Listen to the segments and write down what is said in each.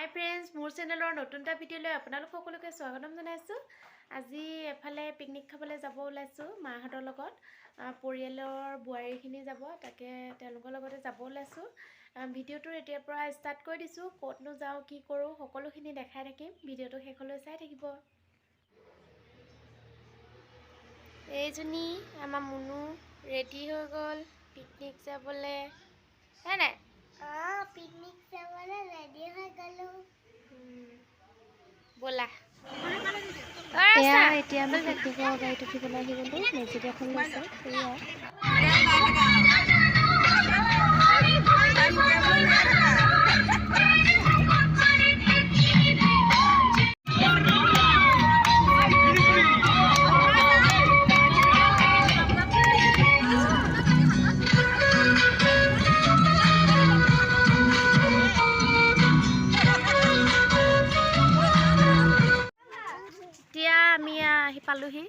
হাই friends, মোৰ চেনেলৰ নতুন এটা ভিডিঅ'লৈ আপোনালোক সকলোকে স্বাগতম জনাইছোঁ। আজি এফালে পিকনিক খাবলৈ যাব ওলাইছোঁ মাহঁতৰ লগত। পৰিয়ালৰ বোৱাৰীখিনি যাব, তাকে তেওঁলোকৰ লগতে যাব ওলাইছোঁ। ভিডিঅ'টো এতিয়াৰ পৰা ষ্টাৰ্ট কৰি দিছোঁ। ক'তনো যাওঁ, কি কৰোঁ, সকলোখিনি দেখাই থাকিম। ভিডিঅ'টো শেষলৈ চাই থাকিব। এইজনী আমাৰ মুনু ৰেডি হৈ গ'ল পিকনিক যাবলৈ, হয় নাই? পিকনিক যাবলৈ ৰেডি হৈ গ'লো। ব'লা। এয়া এতিয়া আমি পিকনিকৰ গাড়ীত উঠিবলৈ আহি গ'লোঁ। মেজিক এখন লৈছে এয়া। এতিয়া আমি আহি পালোহি।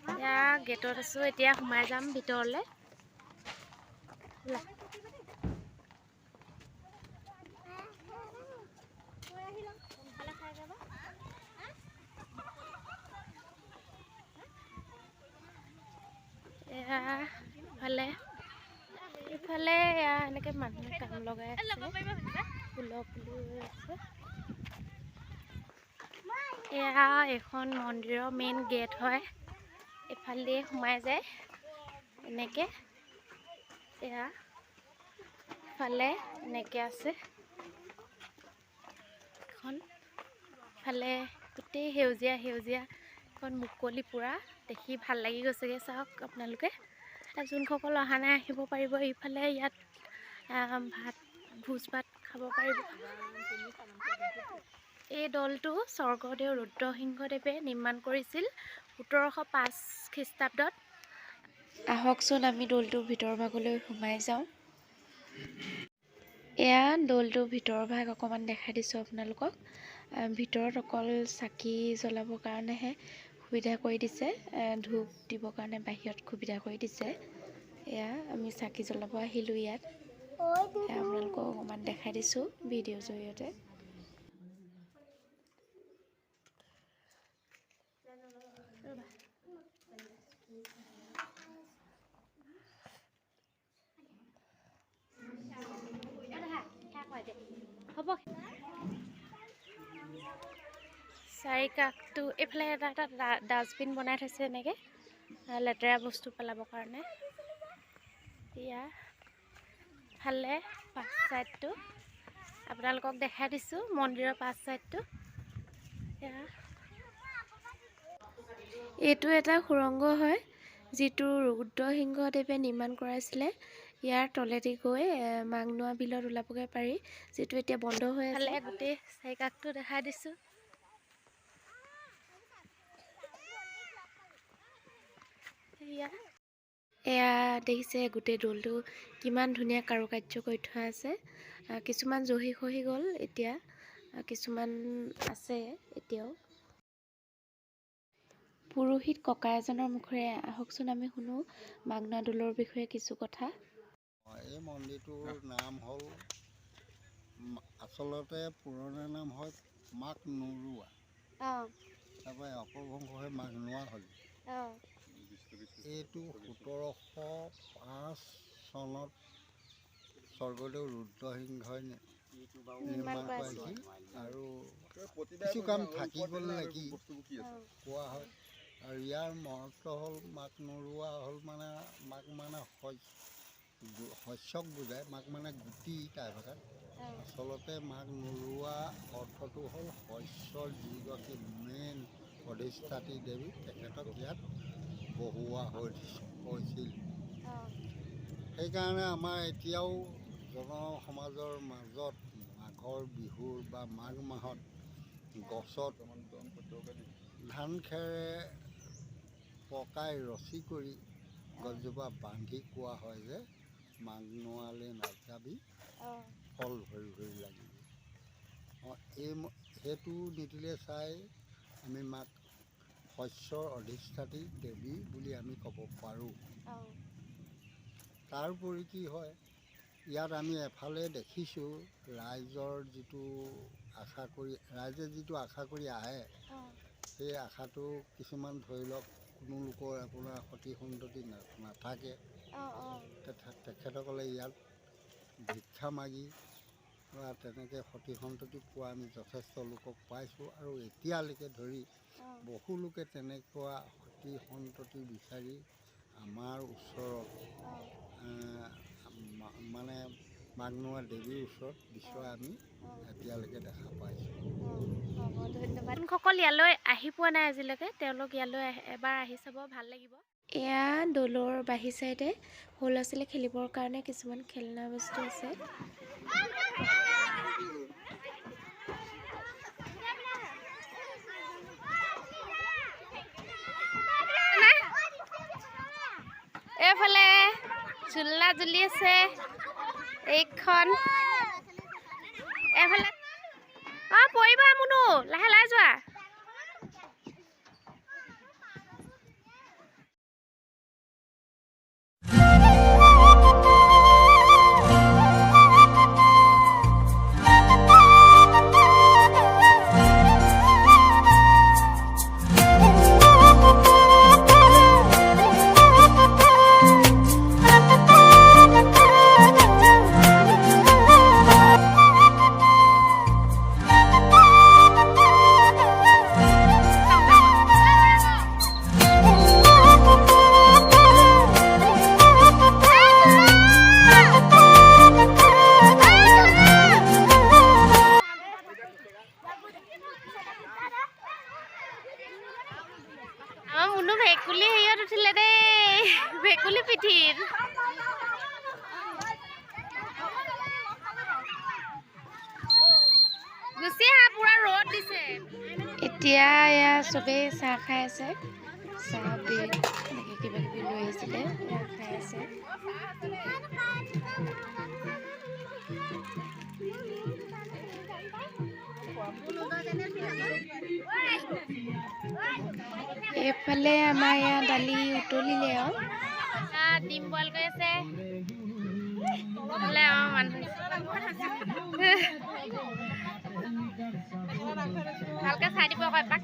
এতিয়া গেটত আছোঁ, এতিয়া সোমাই যাম ভিতৰলৈ। ইফালে এনেকৈ মানুহে কাম লগাই আছে, ফুলৰ পুলি হৈ আছে। এয়া এখন মন্দিৰৰ মেইন গেট হয়, এফালে সোমাই যায় এনেকৈ। এয়া ফালে এনেকৈ আছে এখন, ফালে গোটেই সেউজীয়া সেউজীয়া এখন মুকলি পুৰা দেখি ভাল লাগি গৈছেগৈ। চাওক আপোনালোকে, যোনসকল অহা নাই আহিব পাৰিব। ইফালে ইয়াত ভোজ ভাত খাব পাৰিব। এই দৌলটো স্বৰ্গদেউ ৰুদ্ৰসিংহদেৱে নিৰ্মাণ কৰিছিল 1705 খ্ৰীষ্টাব্দত। আহকচোন আমি দৌলটোৰ ভিতৰৰ ভাগলৈ সোমাই যাওঁ। এয়া দৌলটোৰ ভিতৰৰ ভাগ অকণমান দেখাই দিছোঁ আপোনালোকক। ভিতৰত অকল চাকি জ্বলাবৰ কাৰণেহে সুবিধা কৰি দিছে, ধূপ দিবৰ কাৰণে বাহিৰত সুবিধা কৰি দিছে। এয়া আমি চাকি জ্বলাব আহিলোঁ ইয়াত। আপোনালোকক অকণমান দেখাই দিছোঁ ভিডিঅ'ৰ জৰিয়তে। হ'ব চাৰি কাষটো এইফালে এটা ডাষ্টবিন বনাই থৈছে এনেকৈ লেতেৰা বস্তু পেলাবৰ কাৰণে। এতিয়া ফালে পাঁচ চাইডটো আপোনালোকক দেখাই দিছোঁ, মন্দিৰৰ পাঁচ চাইডটো। এইটো এটা সুৰংগ হয়, যিটো ৰুদ্ৰসিংহদেৱে নিৰ্মাণ কৰাইছিলে। ইয়াৰ তলেদি গৈ মাঘনোৱা বিলত ওলাবগৈ পাৰি, যিটো এতিয়া বন্ধ হৈ আছে। গোটেই চাৰিকাষটো দেখাই দিছোঁ। এয়া দেখিছে গোটেই দৌলটো কিমান ধুনীয়া কাৰুকাৰ্য কৰি থোৱা আছে। কিছুমান জহি খহি গ'ল, এতিয়া কিছুমান আছে এতিয়াও। পুৰোহিত ককা এজনৰ মুখেৰে আহকচোন আমি শুনো মাঘনোৱা দৌলৰ বিষয়ে কিছু কথা। এই মন্দিৰটোৰ নাম হ'ল, আচলতে পুৰণা নাম হয় মাঘ নৰুৱা, তাৰপৰা অপভ্ৰংশ হৈ মাঘনোৱা হ'ল। এইটো 1705 চনত স্বৰ্গদেউ ৰুদ্ৰসিংহই নিৰ্মাণ কৰাইছিল, আৰু কিছু কাম থাকি গ'ল নেকি কোৱা হয়। আৰু ইয়াৰ মহত্ব হ'ল মাঘ নৰুৱা হ'ল মানে মাঘ মানে শস্যক বুজায়, মাঘ মানে গুটি তাৰ ভাষাত। আচলতে মাঘ নৰুৱা অৰ্থটো হ'ল শস্যৰ যিগৰাকী মেইন অধিষ্ঠাত্ৰী দেৱী, তেখেতক ইয়াত বহোৱা হৈছিল। সেইকাৰণে আমাৰ এতিয়াও জনসমাজৰ মাজত মাঘৰ বিহুৰ বা মাঘ মাহত গছত ধান খেৰে পকাই ৰছী কৰি গছজোপা বান্ধি কোৱা হয় যে মাঘনোৱালৈ নাযাবি, ফল ভৰি ভৰি লাগিবি। সেইটো নীতিৰে চাই আমি মাক শস্যৰ অধিষ্ঠাত্ৰী দেৱী বুলি আমি ক'ব পাৰোঁ। তাৰোপৰি কি হয়, ইয়াত আমি এফালে দেখিছোঁ ৰাইজে যিটো আশা কৰি আহে সেই আশাটো কিছুমান ধৰি লওক কোনো লোকৰ আপোনাৰ সতি সন্ততি নাথাকে তেখেতসকলে ইয়াত ভিক্ষা মাগি বা তেনেকৈ সতি সন্ততি পোৱা আমি যথেষ্ট লোকক পাইছোঁ আৰু এতিয়ালৈকে ধৰি বহু লোকে তেনেকুৱা সতি সন্ততি বিচাৰি আমাৰ ওচৰত মানে মাঘনোৱা দেৱীৰ ওচৰত বিচৰা আমি এতিয়ালৈকে দেখা পাইছোঁ। ধন্যবাদ। সকল ইয়ালৈ আহি পোৱা নাই আজিলৈকে, তেওঁলোক ইয়ালৈ এবাৰ আহি চাব, ভাল লাগিব। এয়া দৌলৰ বাহিৰ চাইডে সৰু ল'ৰা ছোৱালী খেলিবৰ কাৰণে কিছুমান খেলনা বস্তু আছে। এইফালে ঝুলনা ঝুলি আছে এইখন, এইফালে পৰিবা মুনু, লাহে লাহে যোৱা। মুনু ভেকুলী হেৰিয়ত উঠিলে দেই, ভেকুলী পিঠিত। গুচি আহা, পুৰা ৰ'দ দিছে। এতিয়া এয়া চবেই চাহ খাই আছে, চাহ ব্ৰেড এনেকৈ কিবা কিবি লৈ আহিছিলে খাই আছে। এইফালে আমাৰ ইয়াত দালি উতলিলে আৰু ডিম বইল কৰি আছে। ভালকে চাই দিব আকৌ এপাক।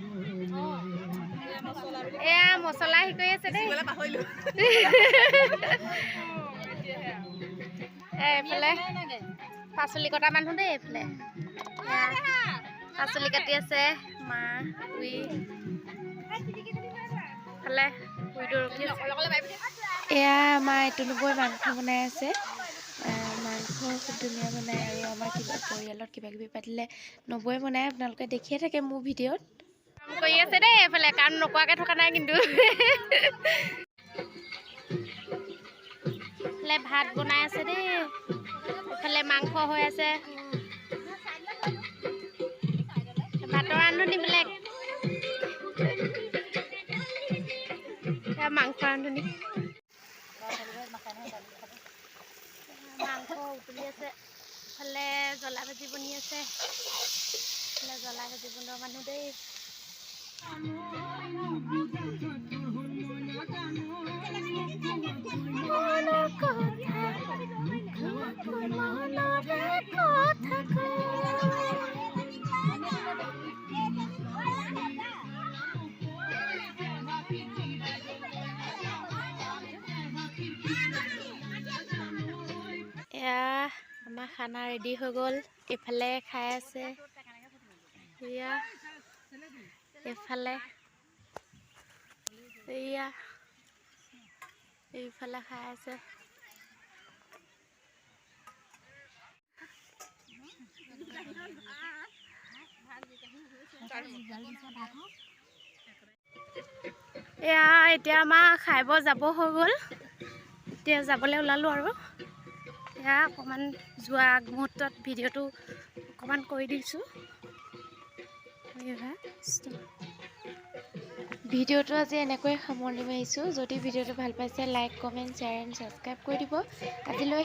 এয়া মছলা হেৰি কৰি আছে দেই। এইফালে পাচলি কটা মানুহ দেই, এইফালে পাচলি কাটি আছে মা উই। এয়া আমাৰ এইটো নবৈ মাংস বনাই আছে, মাংস খুব ধুনীয়া বনায় আৰু আমাৰ পৰিয়ালত কিবা কিবি পাতিলে নবৈ বনায়, আপোনালোকে দেখিয়ে থাকে মোৰ ভিডিঅ'ত। কাম কৰি আছে দেই এইফালে, কাম নকৰাকৈ থকা নাই কিন্তু। এইফালে ভাত বনাই আছে দেই, এইফালে মাংস হৈ আছে। ভাতৰ ৰান্ধনি বেলেগ, মাংস ৰান্ধনি। মাংস উতলি আছে, ইফালে জ্বলা ভাজি বনি আছে, ইফালে জ্বলা ভাজি বনোৱা মানুহ দেই। এয়া আমাৰ খানা ৰেডি হৈ গ'ল, এইফালে খাই আছে, এয়া এইফালে, এয়া এইফালে খাই আছে। এয়া এতিয়া আমাৰ খাই বৈ যাব হৈ গ'ল, এতিয়া যাবলৈ ওলালোঁ আৰু। এয়া অকণমান যোৱা আগমুহূৰ্তত ভিডিঅ'টো অকণমান কৰি দিছোঁ। ভিডিঅ'টো আজি এনেকৈ সামৰণি মাৰিছোঁ। যদি ভিডিঅ'টো ভাল পাইছে like, comment, share and subscribe কৰি দিব। আজিলৈ